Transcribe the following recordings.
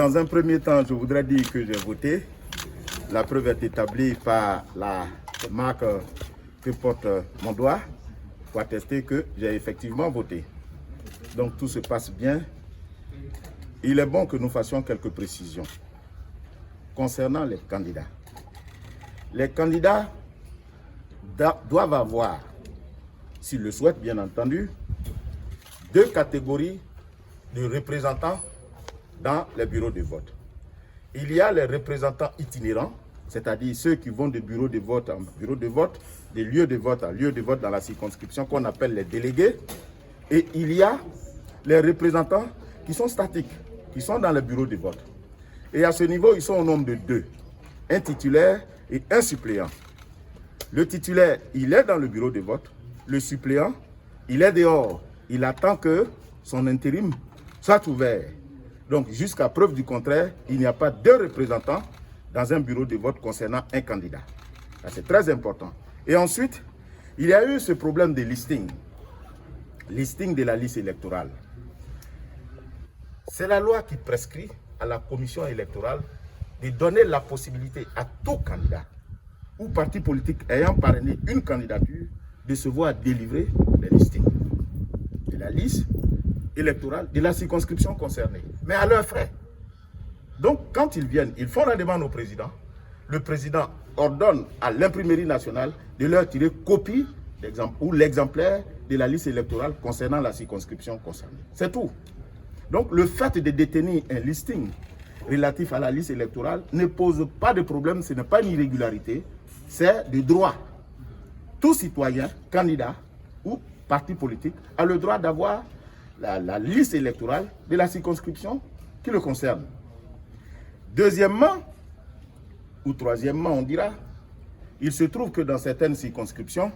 Dans un premier temps, je voudrais dire que j'ai voté. La preuve est établie par la marque que porte mon doigt pour attester que j'ai effectivement voté. Donc tout se passe bien. Il est bon que nous fassions quelques précisions concernant les candidats. Les candidats doivent avoir, s'ils le souhaitent bien entendu, deux catégories de représentants dans les bureaux de vote. Il y a les représentants itinérants, c'est-à-dire ceux qui vont de bureau de vote en bureau de vote, des lieux de vote en lieu de vote dans la circonscription qu'on appelle les délégués. Et il y a les représentants qui sont statiques, qui sont dans le bureau de vote. Et à ce niveau, ils sont au nombre de deux, un titulaire et un suppléant. Le titulaire, il est dans le bureau de vote. Le suppléant, il est dehors. Il attend que son intérim soit ouvert. Donc, jusqu'à preuve du contraire, il n'y a pas deux représentants dans un bureau de vote concernant un candidat. C'est très important. Et ensuite, il y a eu ce problème de listing. Listing de la liste électorale. C'est la loi qui prescrit à la commission électorale de donner la possibilité à tout candidat ou parti politique ayant parrainé une candidature de se voir délivrer les listings de la liste électorale de la circonscription concernée, mais à leurs frais. Donc, quand ils viennent, ils font la demande au président. Le président ordonne à l'imprimerie nationale de leur tirer copie ou l'exemplaire de la liste électorale concernant la circonscription concernée. C'est tout. Donc, le fait de détenir un listing relatif à la liste électorale ne pose pas de problème, ce n'est pas une irrégularité, c'est de droit. Tout citoyen, candidat ou parti politique a le droit d'avoir la liste électorale de la circonscription qui le concerne. Deuxièmement, ou troisièmement, on dira, il se trouve que dans certaines circonscriptions,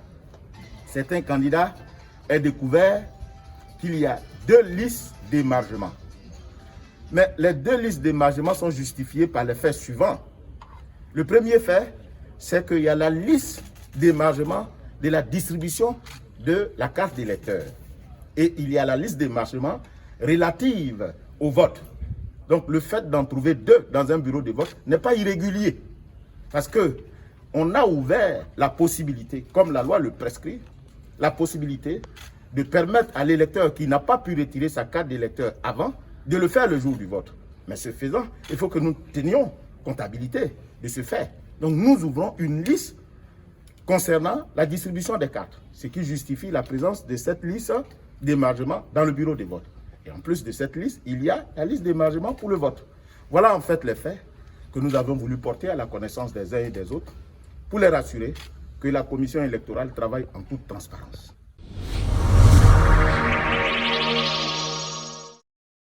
certains candidats aient découvert qu'il y a deux listes d'émargement. Mais les deux listes d'émargement sont justifiées par les faits suivants. Le premier fait, c'est qu'il y a la liste d'émargement de la distribution de la carte d'électeur. Et il y a la liste d'émargement relative au vote. Donc le fait d'en trouver deux dans un bureau de vote n'est pas irrégulier. Parce qu'on a ouvert la possibilité, comme la loi le prescrit, la possibilité de permettre à l'électeur qui n'a pas pu retirer sa carte d'électeur avant, de le faire le jour du vote. Mais ce faisant, il faut que nous tenions comptabilité de ce fait. Donc nous ouvrons une liste concernant la distribution des cartes, ce qui justifie la présence de cette liste d'émargement dans le bureau de vote. Et en plus de cette liste, il y a la liste d'émargement pour le vote. Voilà en fait les faits que nous avons voulu porter à la connaissance des uns et des autres pour les rassurer que la commission électorale travaille en toute transparence.